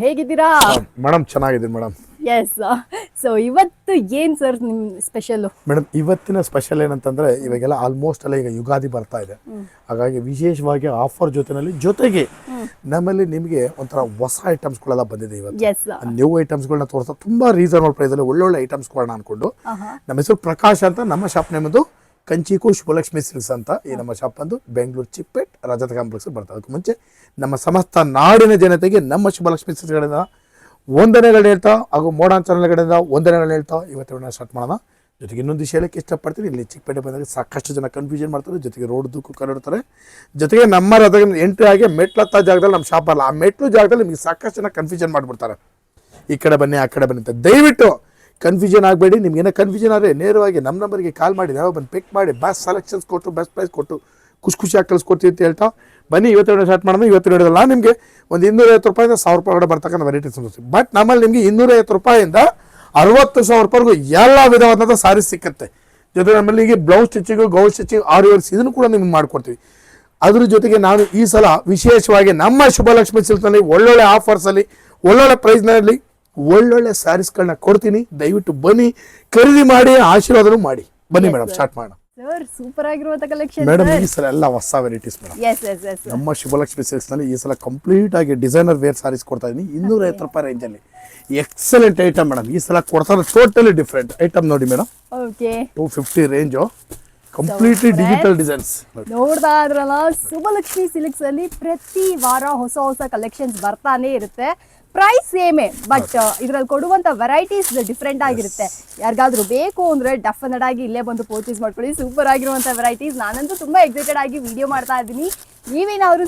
ಹೇಗಿದ್ದೀರಾ ಮೇಡಮ್? ಚೆನ್ನಾಗಿದ್ದೀನಿ madam. S. So ಇವತ್ತು ಏನ್ ಸರ್ ನಿಮ್ ಸ್ಪೆಷಲ್? ಮೇಡಮ್ ಇವತ್ತಿನ ಸ್ಪೆಷಲ್ ಏನಂತಂದ್ರೆ ಇವಾಗೆಲ್ಲ ಆಲ್ಮೋಸ್ಟ್ ಎಲ್ಲ ಈಗ ಯುಗಾದಿ ಬರ್ತಾ ಇದೆ, ಹಾಗಾಗಿ ವಿಶೇಷವಾಗಿ ಆಫರ್ ಜೊತೆಗೆ ನಮ್ಮಲ್ಲಿ ನಿಮಗೆ ಒಂಥರ ಹೊಸ ಐಟಮ್ಸ್ಗಳೆಲ್ಲ ಬಂದಿದೆ. ಇವತ್ತು ನ್ಯೂ ಐಟಮ್ಸ್ಗಳನ್ನ ತೋರಿಸ್ತಾ ತುಂಬಾ ರೀಸನಬಲ್ ಪ್ರೈಸ್ ಅಲ್ಲಿ ಒಳ್ಳೊಳ್ಳೆ ಐಟಮ್ಸ್ಗಳನ್ನ ಅನ್ಕೊಂಡು ನಮ್ಮ ಹೆಸರು ಪ್ರಕಾಶ್ ಅಂತ, ನಮ್ಮ ಶಾಪ್ ನೇಮದು ಕಂಚಿಕು ಶುಭಲಕ್ಷ್ಮಿ ಸಿಲ್ಕ್ಸ್ ಅಂತ. ಈ ನಮ್ಮ ಶಾಪ್ ಬಂದು ಬೆಂಗಳೂರು ಚಿಕ್ಕಪೇಟ್ ರಜತ ಕಾಂಪ್ಲೆಕ್ಸ್ ಬರ್ತದೆ. ಅದಕ್ಕೆ ಮುಂಚೆ ನಮ್ಮ ಸಮಸ್ತ ನಾಡಿನ ಜನತೆಗೆ ನಮ್ಮ ಶುಭಲಕ್ಷ್ಮಿ ಸಿಲ್ಕ್ಸ್ಗಳಿಂದ ವಂದನೆಗಳು ಹೇಳ್ತಾ ಹಾಗೂ ಮೋಡಾನ್ ಚಾನಲ್ಗಳಿಂದ ವಂದನೆಗಳು ಹೇಳ್ತಾ ಇವತ್ತು ಸ್ಟಾರ್ಟ್ ಮಾಡೋಣ. ಜೊತೆಗೆ ಇನ್ನೊಂದು ವಿಷಯ ಹೇಳಕ್ಕೆ ಇಷ್ಟಪಡ್ತೀನಿ. ಇಲ್ಲಿ ಚಿಕ್ಕಪೇಟೆ ಬಂದಾಗ ಸಾಕಷ್ಟು ಜನ ಕನ್ಫ್ಯೂಷನ್ ಮಾಡ್ತಾರೆ, ಜೊತೆಗೆ ರೋಡ್ ದೂಕು ಕರಡ್ತಾರೆ. ಜೊತೆಗೆ ನಮ್ಮ ರಥ ಎಂಟ್ರಿ ಆಗಿ ಮೆಟ್ಲತ್ತ ಜಾಗದಲ್ಲಿ ನಮ್ಮ ಶಾಪ್ ಅಲ್ಲ, ಆ ಮೆಟ್ಲು ಜಾಗದಲ್ಲಿ ನಿಮಗೆ ಸಾಕಷ್ಟು ಜನ ಕನ್ಫ್ಯೂಷನ್ ಮಾಡಿಬಿಡ್ತಾರೆ. ಈ ಕಡೆ ಬನ್ನಿ ಆ ಕಡೆ ಬನ್ನಿ ಅಂತ. ದಯವಿಟ್ಟು ಕನ್ಫ್ಯೂಷನ್ ಆಗಬೇಡಿ. ನಿಮ್ಗೆ ಏನೋ ಕನ್ಫ್ಯೂಷನ್ ಆದರೆ ನೇರವಾಗಿ ನಮ್ಮ ನಂಬರ್ಗೆ ಕಾಲ್ ಮಾಡಿ, ನಾವು ಬಂದು ಪಿಕ್ ಮಾಡಿ ಬೆಸ್ಟ್ ಸೆಲೆಕ್ಷನ್ಸ್ ಕೊಟ್ಟು ಬೆಸ್ಟ್ ಪ್ರೈಸ್ ಕೊಟ್ಟು ಖುಷಿಯಾಗಿ ಕಳಿಸ್ಕೊಡ್ತೀವಿ ಅಂತ ಹೇಳ್ತಾ ಬನ್ನಿ ಇವತ್ತು ಸ್ಟಾರ್ಟ್ ಮಾಡೋದು. ಇವತ್ತು ಹೇಳಿದ್ರಲ್ಲ ನಿಮಗೆ ಒಂದು 250 ರೂಪಾಯಿಂದ 1000 ರೂಪಾಯಿ ಒಳಗಡೆ ಬರ್ತಕ್ಕಂಥ ವೆರೈಟೀಸ್ ಸಿಗುತ್ತೆ. ಬಟ್ ನಮ್ಮಲ್ಲಿ ನಿಮಗೆ 250 ರೂಪಾಯಿಂದ 60,000 ರೂಪಾಯಿಗೂ ಎಲ್ಲ ವಿಧವಾದಂಥ ಸಾರೀಸ್ ಸಿಕ್ಕುತ್ತೆ. ಜೊತೆಗೆ ನಮ್ಮಲ್ಲಿ ಈಗ ಬ್ಲೌಸ್ ಸ್ಟಿಚಿಂಗು, ಗೌನ್ ಸ್ಟಿಚಿಂಗ್, ಆರಿ ವರ್ಕ್ಸ್ ಇದನ್ನು ಕೂಡ ನಿಮ್ಗೆ ಮಾಡ್ಕೊಡ್ತೀವಿ. ಅದ್ರ ಜೊತೆಗೆ ನಾನು ಈ ಸಲ ವಿಶೇಷವಾಗಿ ನಮ್ಮ ಶುಭಲಕ್ಷ್ಮಿ ಸಿಲ್ಕ್ನಲ್ಲಿ ಒಳ್ಳೊಳ್ಳೆ ಆಫರ್ಸಲ್ಲಿ ಒಳ್ಳೊಳ್ಳೆ ಪ್ರೈಸ್ನಲ್ಲಿ ಒಳ್ಳೊಳ್ಳೆ ಸ್ಯಾರೀಸ್ಗಳನ್ನ ಕೊಡ್ತೀನಿ. ದಯವಿಟ್ಟು ಬನ್ನಿ, ಖರೀದಿ ಮಾಡಿ, ಆಶೀರ್ವಾದನೂ ಮಾಡಿ. ಬನ್ನಿ ಮೇಡಮ್, ಸ್ಟಾರ್ಟ್ ಮಾಡೋಣ. ಸರ್ ಸೂಪರ್ ಆಗಿರುವಂತ ಕಲೆಕ್ಷನ್ ಮೇಡಮ್. ಈ ಸಲ ಎಲ್ಲ ಹೊಸ ವೆರೈಟೀಸ್ ಮೇಡಮ್. ನಮ್ಮ ಶುಭಲಕ್ಷ್ಮಿ ಸಿಲ್ಕ್ಸ್ ನಲ್ಲಿ ಈ ಸಲ ಕಂಪ್ಲೀಟ್ ಆಗಿ ಡಿಸೈನರ್ ವೇರ್ ಸಾರೀಸ್ ಕೊಡ್ತಾ ಇದೀನಿ 250 ರೂಪಾಯಿ ರೇಂಜ್ ಅಲ್ಲಿ. Excellent item madam. ಈ ಸಲ ಕೊಡ್ತಾರೆ ಟೋಟಲಿ ಡಿಫ್ರೆಂಟ್ ಐಟಮ್ ನೋಡಿ madam. 250 range, completely digital designs. ನೋಡ್ತಾ ಇದ್ರಲ್ಲ, ಶುಭಲಕ್ಷ್ಮಿ ಸಿಲ್ಕ್ಸ್ ಅಲ್ಲಿ ಪ್ರತಿ ವಾರ ಹೊಸ ಹೊಸ ಕಲೆಕ್ಷನ್ಸ್ ಬರ್ತಾನೆ ಇರುತ್ತೆ. ಪ್ರೈಸ್ ಸೇಮೇ, ಬಟ್ ಇದ್ರಲ್ಲಿ ಕೊಡುವಂತ ವೆರೈಟೀಸ್ ಡಿಫ್ರೆಂಟ್ ಆಗಿರುತ್ತೆ. ಯಾರಿಗಾದ್ರೂ ಬೇಕು ಅಂದ್ರೆ ಡೆಫಿನೆಟ್ ಆಗಿ ಇಲ್ಲೇ ಬಂದು ಪರ್ಚೇಸ್ ಮಾಡ್ಕೊಳ್ಳಿ. ಸೂಪರ್ ಆಗಿರುವಂತ ವೆರೈಟೀಸ್. ನಾನಂತೂ ತುಂಬಾ ಎಕ್ಸೈಟೆಡ್ ಆಗಿ ವಿಡಿಯೋ ಮಾಡ್ತಾ ಇದ್ದೀನಿ. ನೀವೇನಾದ್ರು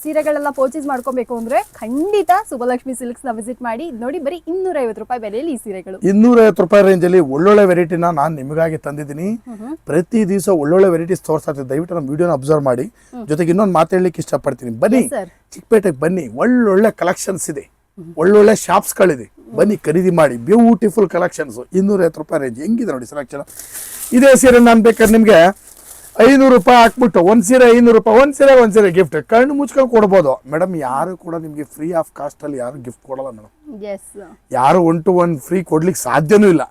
ಸೀರೆಗಳೆಲ್ಲ ಪರ್ಚೇಸ್ ಮಾಡ್ಕೊಬೇಕು ಅಂದ್ರೆ ಖಂಡಿತ ಶುಭಲಕ್ಷ್ಮಿ ಸಿಲ್ಕ್ಸ್ ನ ವಿಸಿಟ್ ಮಾಡಿ. ನೋಡಿ, ಬರೀ 250 ರೂಪಾಯಿ ಬೆಲೆಯಲ್ಲಿ ಈ ಸೀರೆಗಳು. 250 ರೂಪಾಯಿ ರೇಂಜ್ ಅಲ್ಲಿ ಒಳ್ಳೊಳ್ಳೆ ವೆರೈಟಿನ ನಾನು ನಿಮಗಾಗಿ ತಂದಿದ್ದೀನಿ. ಪ್ರತಿ ದಿವಸ ಒಳ್ಳೊಳ್ಳೆ ವೆರೈಟೀಸ್ ತೋರಿಸ್ತಾ ಇರ್ತೀನಿ. ದಯವಿಟ್ಟು ನಮ್ಮ ವಿಡಿಯೋನ ಅಬ್ಸರ್ವ್ ಮಾಡಿ. ಜೊತೆಗೆ ಇನ್ನೊಂದು ಮಾತಾಡ್ಲಿಕ್ಕೆ ಇಷ್ಟಪಡ್ತೀನಿ. ಬನ್ನಿ ಚಿಕ್ಕಪೇಟೆಗೆ ಬನ್ನಿ, ಒಳ್ಳೊಳ್ಳೆ ಕಲೆಕ್ಷನ್ಸ್ ಇದೆ, ಒಳ್ಳೊಳ್ಳೆ ಶಾಪ್ಸ್ಗಳಿದೆ. ಬನ್ನಿ ಖರೀದಿ ಮಾಡಿ. Beautiful collections. 250 ರೂಪಾಯಿ ರೇಂಜ್ ಹೆಂಗಿದೆ ನೋಡಿ ಸೆಲೆಕ್ಷನ್. ಇದೇ ಸೀರೆ ನಾನು ಬೇಕಾದ್ರೆ ನಿಮಗೆ 500 ರೂಪಾಯಿ ಹಾಕ್ಬಿಟ್ಟು ಒಂದು ಸೀರೆ 500 ರೂಪಾಯಿ, ಒಂದು ಸೀರೆ ಗಿಫ್ಟ್ ಕಣ್ಣು ಮುಚ್ಕೊಂಡು ಕೊಡ್ಬೋದು ಮೇಡಮ್. ಯಾರು ಕೂಡ ನಿಮಗೆ ಫ್ರೀ ಆಫ್ ಕಾಸ್ಟ್ ಅಲ್ಲಿ ಯಾರು ಗಿಫ್ಟ್ ಕೊಡಲ್ಲ ಮೇಡಮ್. ಯಾರು 1 to 1 ಫ್ರೀ ಕೊಡ್ಲಿಕ್ಕೆ ಸಾಧ್ಯನೂ ಇಲ್ಲ.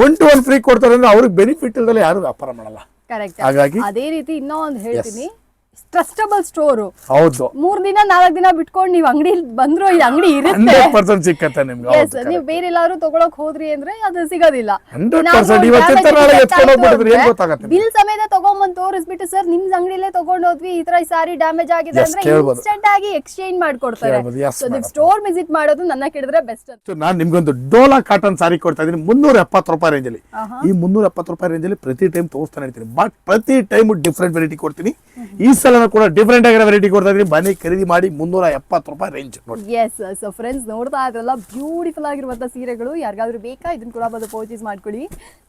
1 to 1 ಫ್ರೀ ಕೊಡ್ತಾರೆ ಅಂದ್ರೆ ಅವ್ರಿಗೆ ಬೆನಿಫಿಟ್ ಇಲ್ದಲ್ಲ ಯಾರು ವ್ಯಾಪಾರ ಮಾಡಲ್ಲ. ಹಾಗಾಗಿ ಅದೇ ರೀತಿ ಇನ್ನೊಂದು ಹೇಳ್ತೀನಿ, ಟ್ರಸ್ಟಬಲ್ ಸ್ಟೋರ್. ಹೌದು, 3 ದಿನ 4 ದಿನ ಬಿಟ್ಕೊಂಡು ನೀವು ಅಂಗಡಿ ಬಂದ್ರು ಈ ಅಂಗಡಿ ಇರುತ್ತೆ. 100% ಸಿಕ್ಕತ್ತೆ ನಿಮ್ಗೆ. ನೀವು ಬೇರೆ ಎಲ್ಲಾರು ತಗೊಳಕ್ ಹೋದ್ರಿ ಅಂದ್ರೆ ಅದು ಸಿಗೋದಿಲ್ಲ. 100% ಇವತ್ತಿನ ನಾಳೆ ಎತ್ಕೊಂಡು ಹೋಗ್ಬಿಟ್ಟಿದ್ರೆ ಏನ್ ಗೊತ್ತಾಗುತ್ತೆ? ಬಿಲ್ ಸಮೇತ ತಗೊಂಡ್ಬಂದು ತೋರಿಸ್ಬಿಟ್ಟು ಸರ್ ನಿಮ್ ಅಂಗಡಿಲೇ ತಗೊಂಡೋದ್ವಿ, ಈ ತರ ಸಾರಿ ಡ್ಯಾಮೇಜ್ ಆಗಿದೆ ಅಂದ್ರೆ ಇನ್ಸ್ಟೆಂಟ್ ಆಗಿ ಎಕ್ಸ್ಚೇಂಜ್ ಮಾಡ್ಕೊಡ್ತಾರೆ. ಸೊ ನೀವು ಸ್ಟೋರ್ ವಿಸಿಟ್ ಮಾಡೋದು ನನ್ನ ಕೇಳಿದ್ರೆ ಬೆಸ್ಟ್ ಅಂತ. ನಾನು ನಿಮ್ಗೊಂದು ಡೋಲಾ ಕಾಟನ್ ಸಾರಿ ಕೊಡ್ತಾ ಇದೀನಿ 370 ರೂಪಾಯಿ ರೇಂಜ್ ಅಲ್ಲಿ. ಈ 370 ರೂಪಾಯಿ ರೇಂಜ್ ಅಲ್ಲಿ ಪ್ರತಿ ಟೈಮ್ ತೋರಿಸ್ತಾನೆ ಇರ್ತೀನಿ, ಬಟ್ ಪ್ರತಿ ಟೈಮ್ ಡಿಫ್ರೆಂಟ್ ವೆರೈಟಿ ಕೊಡ್ತೀನಿ. ಈ ಸಲ ಕೂಡ ಡಿಫ್ರೆಂಟ್ ಆಗಿರೋ ವೆರೈಟಿ ಕೊಡ್ತಾ ಇದೀನಿ. ಬನ್ನಿ ಖರೀದಿ ಮಾಡಿ. 370 ರೂಪಾಯಿ ರೇಂಜ್ ನೋಡಿ. ಎಸ್. ಸೊ ಫ್ರೆಂಡ್ಸ್, ನೋಡ್ತಾ ಇದ್ರಲ್ಲ, ಬ್ಯೂಟಿಫುಲ್ ಆಗಿರುವಂತ ಸೀರೆಗಳು. ಯಾರಿಗಾದ್ರೂ ಬೇಕಾ ಇದನ್ನ ಕೂಡ ಬಂದು ಪರ್ಚೇಸ್ ಮಾಡ್ಕೊಳ್ಳಿ.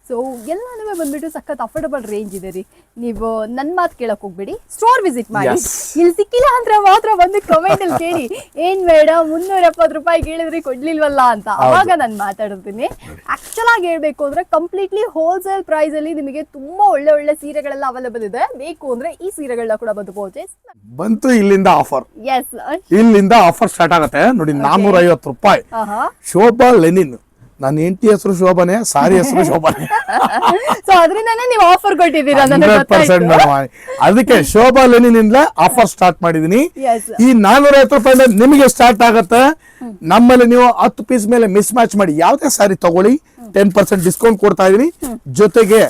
ಸೊ ಎಲ್ಲಾನು ಬಂದ್ಬಿಟ್ಟು ಸಖತ್ ಅಫೋರ್ಡಬಲ್ ರೇಂಜ್ ಇದೆ ರೀ. ನೀವು ನನ್ನ ಮಾತು ಕೇಳಕ್ ಹೋಗ್ಬೇಡಿ, ಸ್ಟೋರ್ ವಿಸಿಟ್ ಮಾಡಿ. ಇಲ್ಲಿ ಸಿಕ್ಕಿಲ್ಲ ಅಂದ್ರೆ ಮಾತ್ರ ಬಂದು ಕಮೆಂಟ್ ಅಲ್ಲಿ ಕೇಳಿ, ಏನ್ ಮೇಡಮ್ 370 ರೂಪಾಯಿ ಕೇಳಿದ್ರಿ ಕೊಡ್ಲಿಲ್ವಲ್ಲ ಅಂತ. ಅವಾಗ ನಾನು ಮಾತಾಡ್ತೀನಿ. ಆಕ್ಚುಲ್ ಆಗಿ ಹೇಳ್ಬೇಕು ಅಂದ್ರೆ ಕಂಪ್ಲೀಟ್ಲಿ ಹೋಲ್ಸೇಲ್ ಪ್ರೈಸ್ ಅಲ್ಲಿ ನಿಮಗೆ ತುಂಬಾ ಒಳ್ಳೆ ಒಳ್ಳೆ ಸೀರೆಗಳೆಲ್ಲ ಅವೈಲೇಬಲ್ ಇದೆ. ಬೇಕು ಅಂದ್ರೆ ಈ ಸೀರೆಗಳನ್ನ ಕೂಡ ಬಂದು ಪರ್ಚೇಸ್ ಬಂತು. ಇಲ್ಲಿಂದ ಆಫರ್, ಎಸ್, ಇಲ್ಲಿಂದ ಆಫರ್ ಸ್ಟಾರ್ಟ್ ಆಗುತ್ತೆ ನೋಡಿ. 450 ರೂಪಾಯಿ ಶೋಭಾ ಲೆನಿನ್. ನನ್ನ ಹೆಂಡತಿ ಹೆಸರು ಶೋಭಾನೆ, ಸಾರಿ ಹೆಸರು ಶೋಭಾನೆ. ಸೊ ಅದರಿಂದಾನೇ ನೀವು ಆಫರ್ ಕೊಟ್ಟಿದ್ದೀರಾ. 100% ಅದಕ್ಕೆ ಶೋಭಾ ಲೆನಿನ್ ಇಂದ ಆಫರ್ ಸ್ಟಾರ್ಟ್ ಮಾಡಿದೀನಿ. ಈ 450 ರೂಪಾಯಿ ನಿಮಗೆ ಸ್ಟಾರ್ಟ್ ಆಗತ್ತೆ. ನಮ್ಮಲ್ಲಿ ನೀವು 10 ಪೀಸ್ ಮೇಲೆ ಮಿಸ್ ಮ್ಯಾಚ್ ಮಾಡಿ ಯಾವುದೇ ಸಾರಿ ತಗೊಳ್ಳಿ, 10% ಡಿಸ್ಕೌಂಟ್ ಕೊಡ್ತಾ ಇದೀನಿ. ಜೊತೆಗೆ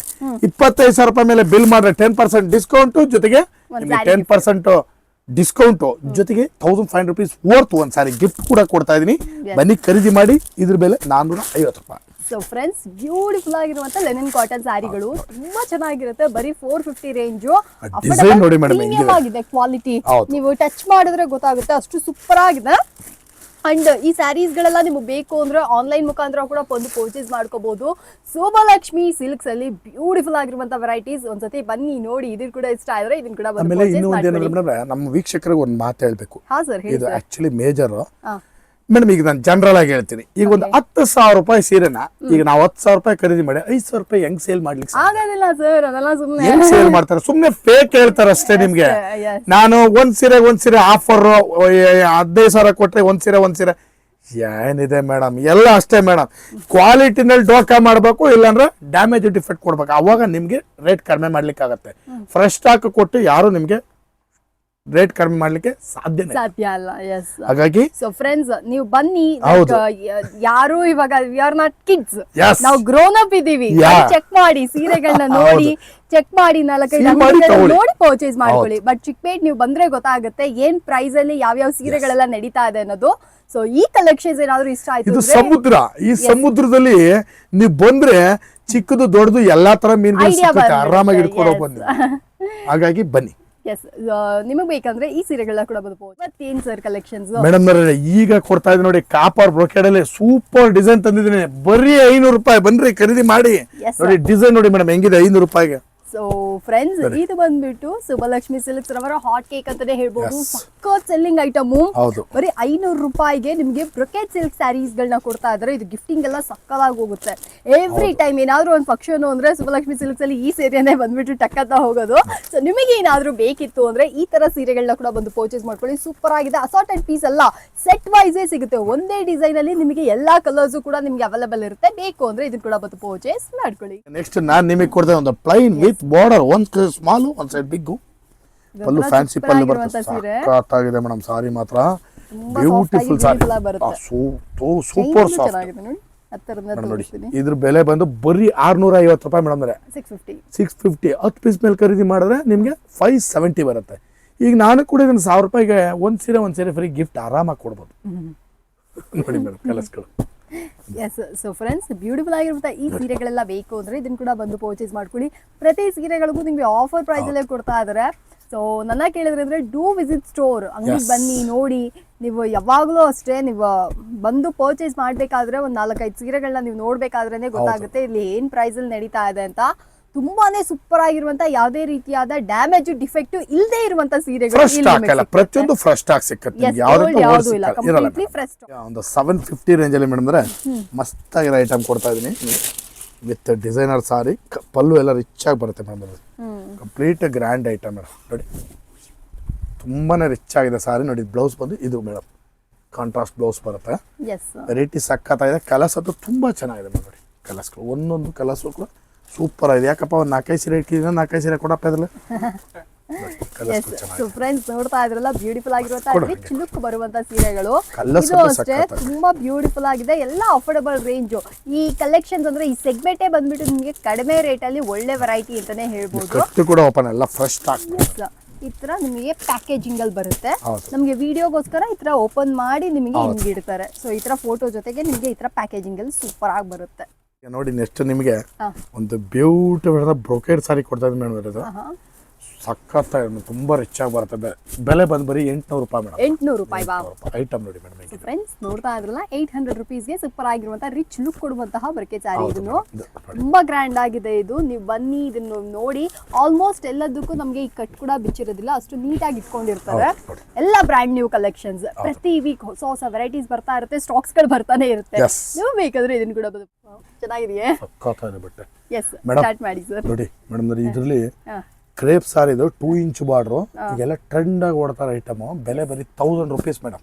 25,000 ರೂಪಾಯಿ ಮೇಲೆ ಬಿಲ್ ಮಾಡಿದ್ರೆ 10% ಡಿಸ್ಕೌಂಟ್, ಜೊತೆಗೆ 10% ಡಿಸ್ಕೌಂಟ್, ಜೊತೆಗೆ 1500 ರೂಪೀಸ್ ವರ್ತ್ ಒಂದ್ ಸಾರಿ ಗಿಫ್ಟ್ ಕೂಡ ಕೊಡ್ತಾ ಇದೀನಿ. ಬನ್ನಿ ಖರೀದಿ ಮಾಡಿ. ಇದ್ರ ಬೆಲೆ 450 ರೂಪಾಯಿ. ಸೊ ಫ್ರೆಂಡ್ಸ್, ಬ್ಯೂಟಿಫುಲ್ ಆಗಿರುವಂತ ಲೆನಿನ್ ಕಾಟನ್ ಸ್ಯಾರಿಗಳು ತುಂಬಾ ಚೆನ್ನಾಗಿರುತ್ತೆ. ಬರೀ 450 ರೇಂಜು. ಡಿಸೈನ್ ನೋಡಿ ಮೇಡಮ್, ಆಗಿದೆ ಕ್ವಾಲಿಟಿ. ನೀವು ಟಚ್ ಮಾಡಿದ್ರೆ ಗೊತ್ತಾಗುತ್ತೆ, ಅಷ್ಟು ಸೂಪರ್ ಆಗಿದೆ. ಅಂಡ್ ಈ ಸ್ಯಾರೀಸ್ ಗಳೆಲ್ಲ ನಿಮಗೆ ಬೇಕು ಅಂದ್ರೆ ಆನ್ಲೈನ್ ಮುಖಾಂತರ ಕೂಡ ಬಂದು ಪರ್ಚೇಸ್ ಮಾಡ್ಕೋಬಹುದು. ಶೋಭಲಕ್ಷ್ಮಿ ಸಿಲ್ಕ್ಸ್ ಅಲ್ಲಿ ಬ್ಯೂಟಿಫುಲ್ ಆಗಿರುವಂತ ವೆರೈಟೀಸ್. ಒಂದ್ಸತಿ ಬನ್ನಿ ನೋಡಿ. ಇದನ್ನ ಕೂಡ ಇಷ್ಟ ಆದ್ರೆ ಇದನ್ನ ಕೂಡ ಬಂದು ಪರ್ಚೇಸ್ ಮಾಡಿ. ನಮ್ಮ ವೀಕ್ಷಕರಿಗೆ ಒಂದು ಮಾತು ಹೇಳ್ಬೇಕು. ಹಾ ಸರ್, ಹೇಳಿ. ಇದು ಆಕ್ಚುಲಿ ಮೇಜರ್ ಮೇಡಮ್. ಈಗ ನಾನು ಜನರಲ್ ಆಗಿ ಹೇಳ್ತೀನಿ, ಈಗ ಒಂದು 10,000 ರೂಪಾಯಿ ಸೀರೆನ ಈಗ ನಾವು 10,000 ರೂಪಾಯಿ ಖರೀದಿ ಮಾಡಿ 5,000 ರೂಪಾಯಿ ಹೆಂಗ್ ಸೇಲ್ ಮಾಡ್ಲಿಕ್ಕೆ ಆಗೋದಿಲ್ಲ ಸರ್. ಅದೆಲ್ಲ ಸುಮ್ಮನೆ ಹೆಂಗ್ ಸೇಲ್ ಮಾಡ್ತಾರೆ? ಸುಮ್ನೆ ಫೇಕ್ ಹೇಳ್ತಾರೆ ಅಷ್ಟೇ ನಿಮ್ಗೆ. ನಾನು ಒಂದ್ ಸೀರೆ ಆಫರ್ 15,000 ಕೊಟ್ರೆ ಒಂದ್ ಸೀರೆ ಏನಿದೆ ಮೇಡಮ್ ಎಲ್ಲ ಅಷ್ಟೇ ಮೇಡಮ್, ಕ್ವಾಲಿಟಿನಲ್ಲಿ ಡೋಕಾ ಮಾಡಬೇಕು, ಇಲ್ಲಾಂದ್ರೆ ಡ್ಯಾಮೇಜ್ ಡಿಫೆಕ್ಟ್ ಕೊಡ್ಬೇಕು, ಅವಾಗ ನಿಮಗೆ ರೇಟ್ ಕಡಿಮೆ ಮಾಡ್ಲಿಕ್ಕೆ ಆಗತ್ತೆ. ಫ್ರೆಶ್ ಸ್ಟಾಕ್ ಕೊಟ್ಟು ಯಾರು ನಿಮಗೆ ರೇಟ್ ಕಡಿಮೆ ಮಾಡ್ಲಿಕ್ಕೆ ಸಾಧ್ಯ ಅಲ್ಲ. ಎಸ್, ಹಾಗಾಗಿ ಸೊ ಫ್ರೆಂಡ್ಸ್ ನೀವು ಬನ್ನಿ. ಹೌದು. ಯಾರು ಇವಾಗ we are not kids, Yes. ನಾವು ಗ್ರೋನ್ ಅಪ್ ಇದೀವಿ. Yeah. ಚೆಕ್ ಮಾಡಿ ಸೀರೆಗಳನ್ನ ನೋಡಿ, ಚೆಕ್ ಮಾಡಿ 4-5 See ಮಾಡಿ ಅಂಗಡಿಗಳನ್ನ ತಗೊಳ್ಳಿ. ನೋಡಿ ಪರ್ಚೇಸ್ ಮಾಡ್ಕೊಳ್ಳಿ. ಬಟ್ ಚಿಕ್ಕಪೇಟ್ ನೀವು ಬಂದ್ರೆ ಗೊತ್ತಾಗುತ್ತೆ ಏನ್ ಪ್ರೈಸ್ ಅಲ್ಲಿ ಯಾವ್ಯಾವ ಸೀರೆಗಳೆಲ್ಲ ನಡೀತಾ ಇದೆ ಅನ್ನೋದು. ಸೊ ಈ ಕಲೆಕ್ಷನ್ಸ್ ಏನಾದ್ರು ಇಷ್ಟ ಆಯ್ತು ಇದು ಅಂದ್ರೆ ಸಮುದ್ರ, ಈ ಸಮುದ್ರದಲ್ಲಿ ನೀವು ಬಂದ್ರೆ ಚಿಕ್ಕದು ದೊಡ್ಡದು ಎಲ್ಲಾ ತರ ಮೀನುಗಳು Idea ಸಿಗುತ್ತೆ, ಬಂದ್ಬಿಡುತ್ತೆ. ಆರಾಮಾಗಿ ಹಿಡ್ಕೊಂಡು Yes. ಬನ್ನಿ. ಹಾಗಾಗಿ ಬನ್ನಿ ಎಸ್, ನಿಮಗ್ ಬೇಕಂದ್ರೆ ಈ ಸೀರೆಗಳನ್ನ ಕೂಡ ಬರ್ಬೋದು. ಮತ್ತೇನ್ ಸರ್ ಕಲೆಕ್ಷನ್ಸ್? ಮೇಡಮ್ ಈಗ ಕೊಡ್ತಾ ಇದ್ದೀನಿ ನೋಡಿ, ಕಾಪರ್ ಬ್ರೊಕೆಡ್ ಅಲ್ಲಿ ಸೂಪರ್ ಡಿಸೈನ್ ತಂದಿದ್ದೀನಿ, ಬರೀ 500 ರೂಪಾಯಿ. ಬನ್ರಿ ಖರೀದಿ ಮಾಡಿ. Yes, ನೋಡಿ ಡಿಸೈನ್ ನೋಡಿ ಮೇಡಮ್ ಹೆಂಗಿದೆ, 500 ರೂಪಾಯಿಗೆ. ಸೊ ಫ್ರೆಂಡ್ಸ್, ಇದು ಬಂದ್ಬಿಟ್ಟು ಸುಬ್ಬಲಕ್ಷ್ಮಿ ಸಿಲ್ಕ್ಸ್ ರವರ ಹಾಟ್ ಕೇಕ್ ಅಂತಾನೆ ಹೇಳ್ಬೋದು. Yes. ಸಖತ್ ಸೆಲ್ಲಿಂಗ್ ಐಟಮು. ಹೌದು. ಬರೀ 500 ರೂಪಾಯಿಗೆ ನಿಮ್ಗೆ ಬ್ರೊಕೆಟ್ ಸಿಲ್ಕ್ ಸ್ಯಾರೀಸ್ ಗಳನ್ನ ಕೊಡ್ತಾ ಇದಾರೆ. ಇದು ಗಿಫ್ಟಿಂಗ್ ಎಲ್ಲ ಸಕ್ಕದಾಗಿ ಹೋಗುತ್ತೆ. ಎವ್ರಿ ಟೈಮ್ ಏನಾದ್ರು ಒಂದು ಫಂಕ್ಷನ್ ಅಂದ್ರೆ ಸುಬ್ಬಲಕ್ಷ್ಮಿ ಸಿಲ್ಕ್ಸ್ ಅಲ್ಲಿ ಈ ಸೀರೆನೇ ಬಂದ್ಬಿಟ್ಟು ಟಕ್ಕತ್ತ ಹೋಗೋದು. ಸೊ ನಿಮಗೆ ಏನಾದ್ರು ಬೇಕಿತ್ತು ಅಂದ್ರೆ ಈ ತರ ಸೀರೆಗಳನ್ನ ಕೂಡ ಬಂದು ಪರ್ಚೇಸ್ ಮಾಡ್ಕೊಳ್ಳಿ. ಸೂಪರ್ ಆಗಿದೆ. ಅಸಾರ್ಟೆಡ್ ಪೀಸ್ ಅಲ್ಲ, ಸೆಟ್ ವೈಸೇ ಸಿಗುತ್ತೆ. ಒಂದೇ ಡಿಸೈನ್ ಅಲ್ಲಿ ನಿಮಗೆ ಎಲ್ಲಾ ಕಲರ್ಸ್ ಕೂಡ ನಿಮ್ಗೆ ಅವೈಲೇಬಲ್ ಇರುತ್ತೆ. ಬೇಕು ಅಂದ್ರೆ ಇದನ್ನ ಕೂಡ ಬಂದು ಪರ್ಚೇಸ್ ಮಾಡ್ಕೊಳ್ಳಿ. ನೆಕ್ಸ್ಟ್ ನಾನ್ ನಿಮಗೆ ಕೊಡ್ತೇನೆ ಒಂದು ಪ್ಲೈನ್ ವಿತ್ ಬಾರ್ಡರ್, ಒಂದ್ ಸ್ಮಾಲ್ ಒಂದ್ ಸೈಡ್ ಬಿಗ್ ಪಲ್ಲು, ಫ್ಯಾನ್ಸಿ ಪಲ್ಲು ಬರುತ್ತೆ. ಸಖತ್ತಾಗಿದೆ ಮೇಡಮ್ ಸಾರಿ ಮಾತ್ರ, ಬ್ಯೂಟಿಫುಲ್ ಸಾರಿ, ಸೂಪರ್ ಸಾಫ್ಟ್. ನೋಡಿ ಇದ್ರ ಬೆಲೆ ಬಂದು ಬರೀ 650 ರೂಪಾಯಿ ಮೇಡಮ್. 650 10 ಪೀಸ್ ಮೇಲೆ ಖರೀದಿ ಮಾಡಿದ್ರೆ ನಿಮ್ಗೆ 570 ಬರುತ್ತೆ. ಈಗ ನಾನು ಕೂಡ ಇದನ್ನ 1000 ರೂಪಾಯಿಗೆ ಒಂದ್ ಸೀರೆ ಫ್ರೀ ಗಿಫ್ಟ್ ಆರಾಮಾಗಿ ಕೊಡ್ಬೋದು. ನೋಡಿ ಮೇಡಮ್ ಕಲರ್ಸ್ಗಳು. ಎಸ್, ಸೊ ಫ್ರೆಂಡ್ಸ್, ಬ್ಯೂಟಿಫುಲ್ ಆಗಿರುವಂತಹ ಈ ಸೀರೆಗಳೆಲ್ಲ ಬೇಕು ಅಂದ್ರೆ ಇದನ್ನ ಕೂಡ ಬಂದು ಪರ್ಚೇಸ್ ಮಾಡ್ಕೊಳ್ಳಿ. ಪ್ರತಿ ಸೀರೆಗಳಿಗೂ ನಿಮ್ಗೆ ಆಫರ್ ಪ್ರೈಸ್ ಅಲ್ಲೇ ಕೊಡ್ತಾ ಇದಾರೆ. ಸೊ ನನ್ನ ಕೇಳಿದ್ರೆ ಅಂದ್ರೆ ಡೂ ವಿಸಿಟ್ ಸ್ಟೋರ್, ಅಂಗಡಿಗೆ ಬನ್ನಿ ನೋಡಿ. ನೀವು ಯಾವಾಗಲೂ ಅಷ್ಟೇ ನೀವು ಬಂದು ಪರ್ಚೇಸ್ ಮಾಡ್ಬೇಕಾದ್ರೆ ಒಂದ್ 4-5 ಸೀರೆಗಳನ್ನ ನೀವು ನೋಡ್ಬೇಕಾದ್ರೇನೆ ಗೊತ್ತಾಗುತ್ತೆ ಇಲ್ಲಿ ಏನ್ ಪ್ರೈಸ್ ಅಲ್ಲಿ ನಡೀತಾ ಇದೆ ಅಂತ. ತುಂಬಾನೇ ಸೂಪರ್ ಆಗಿರುವಂತ ಯಾವುದೇ ರೀತಿಯಾದ ಡ್ಯಾಮೇಜ್ ಡಿಫೆಕ್ಟ್ ಇಲ್ಲದೆ ಇರುವಂತ ಸೀರೆಗಳು ಪ್ರತಿಯೊಂದು ಫ್ರೆಶ್ ಸ್ಟಾಕ್ ಸಿಕ್ಕತ್ತೆ. ಯಾವುದು ಇಲ್ಲ, ಕಂಪ್ಲೀಟ್ಲಿ ಫ್ರೆಶ್. ಒಂದು 750 ರೇಂಜ್ ಅಲ್ಲಿ ಮೇಡಮ್ ಅಂದ್ರೆ ಮಸ್ತ್ ಆಗಿರೋ ಐಟಮ್ ಕೊಡ್ತಾ ಇದೀನಿ ವಿತ್ ಡಿಸೈನರ್ ಸಾರಿ. ಪಲ್ಲು ಎಲ್ಲ ರಿಚ್ ಆಗಿ ಬರುತ್ತೆ madam. Complete grand item madam. ನೋಡಿ ತುಂಬಾನೇ ರಿಚ್ ಆಗಿದೆ ಸಾರಿ. ನೋಡಿ ಬ್ಲೌಸ್ ಬಂದು ಇದು ಮೇಡಮ್ ಕಾಂಟ್ರಾಸ್ಟ್ ಬ್ಲೌಸ್ ಬರುತ್ತೆ. ವೆರೈಟಿ ಸಕ್ಕತ್ತಾಗಿದೆ. ಕಲರ್ಸ್ ಅಂತೂ ತುಂಬಾ ಚೆನ್ನಾಗಿದೆ ಮೇಡಮ್. ನೋಡಿ ಕಲರ್ಸ್ಗಳು ಒಂದೊಂದು ಕಲರ್ಸು ಕೂಡ ಸೂಪರ್ ಆಗಿದೆ. ಯಾಕಪ್ಪ ಒಂದು 4-5 ಸೀರೆ ಇಟ್ಟಿದ್ರೆ 4-5 ಸೀರೆ ಕೊಡಪ್ಪ ಇದ್ರಲ್ಲಿ. ಸೊ ಫ್ರೆಂಡ್ಸ್, ನೋಡ್ತಾ ಇದ್ರಲ್ಲ ಬ್ಯೂಟಿಫುಲ್ ಆಗಿರುವಂತ ರಿಚ್ ಲುಕ್ ಬರುವಂತ ಸೀರೆಗಳು. ಇದು ಅಷ್ಟೇ ತುಂಬಾ ಬ್ಯೂಟಿಫುಲ್ ಆಗಿದೆ. ಎಲ್ಲ ಅಫೋರ್ಡಬಲ್ ರೇಂಜ್. ಈ ಕಲೆಕ್ಷನ್ಸ್ ಅಂದ್ರೆ ಈ ಸೆಗ್ಮೆಂಟ್ ಬಂದ್ಬಿಟ್ಟು ನಿಮಗೆ ಕಡಿಮೆ ರೇಟ್ ಅಲ್ಲಿ ಒಳ್ಳೆ ವೆರೈಟಿ ಅಂತಾನೆ ಹೇಳ್ಬೋದು. ಕೂಡ ಓಪನ್ ಎಲ್ಲ ಫ್ರೆಶ್ ಸ್ಟಾಕ್. ಈ ತರ ನಿಮಗೆ ಪ್ಯಾಕೇಜಿಂಗ್ ಅಲ್ಲಿ ಬರುತ್ತೆ. ನಮಗೆ ವಿಡಿಯೋಗೋಸ್ಕರ ಈ ತರ ಓಪನ್ ಮಾಡಿ ನಿಮಗೆ ಹಿಂಗೆ ಇಡ್ತಾರೆ. ಸೊ ಈ ತರ ಫೋಟೋ ಜೊತೆಗೆ ನಿಮಗೆ ಈ ತರ ಪ್ಯಾಕೇಜಿಂಗ್ ಅಲ್ಲಿ ಸೂಪರ್ ಆಗಿ ಬರುತ್ತೆ. ನೋಡಿ ನೆಕ್ಸ್ಟ್ ನಿಮಗೆ ಒಂದು ಬ್ಯೂಟಿಫುಲ್ ಬ್ರೊಕೆಡ್ ಸಾರಿ ಕೊಡ್ತಾ ಇದ್ದೀನಿ ಮೇಡಮ್. ಇದು ಸಖತ್ ತುಂಬಾ ರಿಚ್ ಆಗಿ ಬರುತ್ತೆ. ಬೆಲೆ ಬಂದು ಬರೀ 800 ರೂಪಾಯಿ ಮೇಡಮ್. 800 ರೂಪಾಯಿ ಐಟಮ್ ನೋಡಿ ಮೇಡಮ್. ಫ್ರೆಂಡ್ಸ್, ನೋಡ್ತಾ ಇದ್ರಲ್ಲ 800 ರುಪೀಸ್ಗೆ ಸೂಪರ್ ಆಗಿರುವಂತಹ ರಿಚ್ ಲುಕ್ ಕೊಡುವಂತಹ ಬ್ರೊಕೆಟ್ ಸ್ಯಾರಿ. ಇದನ್ನು ತುಂಬಾ ಗ್ರ್ಯಾಂಡ್ ಆಗಿದೆ. ಇದು ನೀವು ಬನ್ನಿ ಇದನ್ನು ನೋಡಿ. ಆಲ್ಮೋಸ್ಟ್ ಎಲ್ಲದಕ್ಕೂ ನಮಗೆ ಈ ಕಟ್ ಕೂಡ ಬಿಚ್ಚಿರೋದಿಲ್ಲ, ಅಷ್ಟು ನೀಟಾಗಿ ಇಟ್ಕೊಂಡಿರ್ತಾರೆ. ಎಲ್ಲ ಬ್ರ್ಯಾಂಡ್ ನ್ಯೂ ಕಲೆಕ್ಷನ್ಸ್. ಪ್ರತಿ ವೀಕ್ ಹೊಸ ಹೊಸ ವೆರೈಟೀಸ್ ಬರ್ತಾ ಇರುತ್ತೆ, ಸ್ಟಾಕ್ಸ್ ಗಳು ಬರ್ತಾನೆ ಇರುತ್ತೆ. ನೀವು ಬೇಕಾದ್ರೆ ಇದನ್ನು ಕೂಡ ಚೆನ್ನಾಗಿದೆಯೇ? ಎಸ್, ಸ್ಟಾರ್ಟ್ ಮಾಡಿ ಸರ್. ನೋಡಿ ಮೇಡಮ್ ಇದರಲ್ಲಿ ಕ್ರೇಪ್ ಸಾರಿ ಇದು 2 ಇಂಚ್ ಬಾರ್ಡ್ರು. ಈಗೆಲ್ಲ ಟ್ರೆಂಡ್ ಆಗಿ ಓಡ್ತಾರೆ ಐಟಮ್. ಬೆಲೆ ಬರೀ 1000 ರೂಪೀಸ್ ಮೇಡಮ್.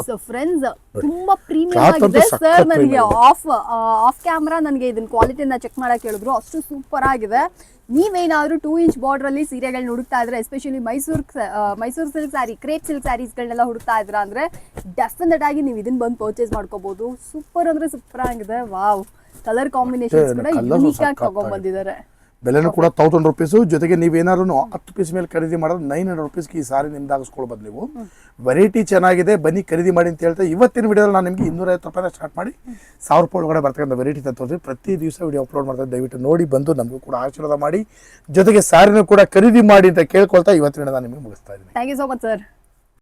ಸೊ ಫ್ರೆಂಡ್ಸ್, ತುಂಬಾ ಪ್ರೀಮಿಯಂ ಆಗಿದೆ ಸರ್. ನನಗೆ ಆಫ್ ಕ್ಯಾಮ್ರಾ ನನಗೆ ಇದನ್ನ ಕ್ವಾಲಿಟಿನ ಚೆಕ್ ಮಾಡಕ್ ಹೇಳಿದ್ರು. ಅಷ್ಟು ಸೂಪರ್ ಆಗಿದೆ. ನೀವೇನಾದ್ರೂ 2 ಇಂಚ್ ಬಾರ್ಡರ್ ಅಲ್ಲಿ ಸೀರೆಗಳನ್ನ ಹುಡುಕ್ತಾ ಇದ್ರೆ, especially Mysuru silk sari, crepe silk ಸ್ಯಾರೀಸ್ಗಳನ್ನೆಲ್ಲ ಹುಡುಕ್ತಾ ಇದ್ರ ಅಂದ್ರೆ ಡೆಫಿನೆಟ್ ಆಗಿ ನೀವು ಇದನ್ನ ಬಂದು ಪರ್ಚೇಸ್ ಮಾಡ್ಕೋಬಹುದು. ಸೂಪರ್ ಅಂದ್ರೆ ಸೂಪರ್ ಆಗಿದೆ. ವಾವ್, ಕಲರ್ ಕಾಂಬಿನೇಷನ್ಸ್ ಕೂಡ ಯೂನಿಕ್ ಆಗಿ ತಗೊಂಡ್ ಬಂದಿದ್ದಾರೆ. ಬೆಲೆನೂ ಕೂಡ 1000 ರೂಪೀಸ್. ಜೊತೆಗೆ ನೀವೇನಾದ್ರು 10 ಪೀಸ್ ಮೇಲೆ ಖರೀದಿ ಮಾಡಿದ್ರೆ 900 ರೂಪೀಸ್ಗೆ ಈ ಸಾರಿ ನಿಮ್ದಾಗಿಸ್ಕೊಳ್ಬೋದು ನೀವು. ವೆರೈಟಿ ಚೆನ್ನಾಗಿದೆ, ಬನ್ನಿ ಖರೀದಿ ಮಾಡಿ ಅಂತ ಹೇಳ್ತಾ ಇವತ್ತಿನ ವಿಡಿಯೋದಲ್ಲಿ ನಾನು ನಿಮಗೆ 250 ರೂಪಾಯಿ ಸ್ಟಾರ್ಟ್ ಮಾಡಿ 1000 ರೂಪಾಯಿ ಒಳಗಡೆ ಬರ್ತಕ್ಕಂಥ ವೆರೈಟಿ ತೋರಿಸಿ ಪ್ರತಿ ದಿವಸ ವಿಡಿಯೋ ಅಪ್ಲೋಡ್ ಮಾಡ್ತಾರೆ. ದಯವಿಟ್ಟು ನೋಡಿ ಬಂದು ನಮಗೂ ಕೂಡ ಆಶೀರ್ವಾದ ಮಾಡಿ, ಜೊತೆಗೆ ಸಾರಿನೂ ಕೂಡ ಖರೀದಿ ಮಾಡಿ ಅಂತ ಕೇಳ್ಕೊಳ್ತಾ ಇವತ್ತಿನ ನಾನು ನಿಮಗೆ ಮುಗಿಸ್ತಾ ಇದ್ದೀನಿ. Thank you so much sir.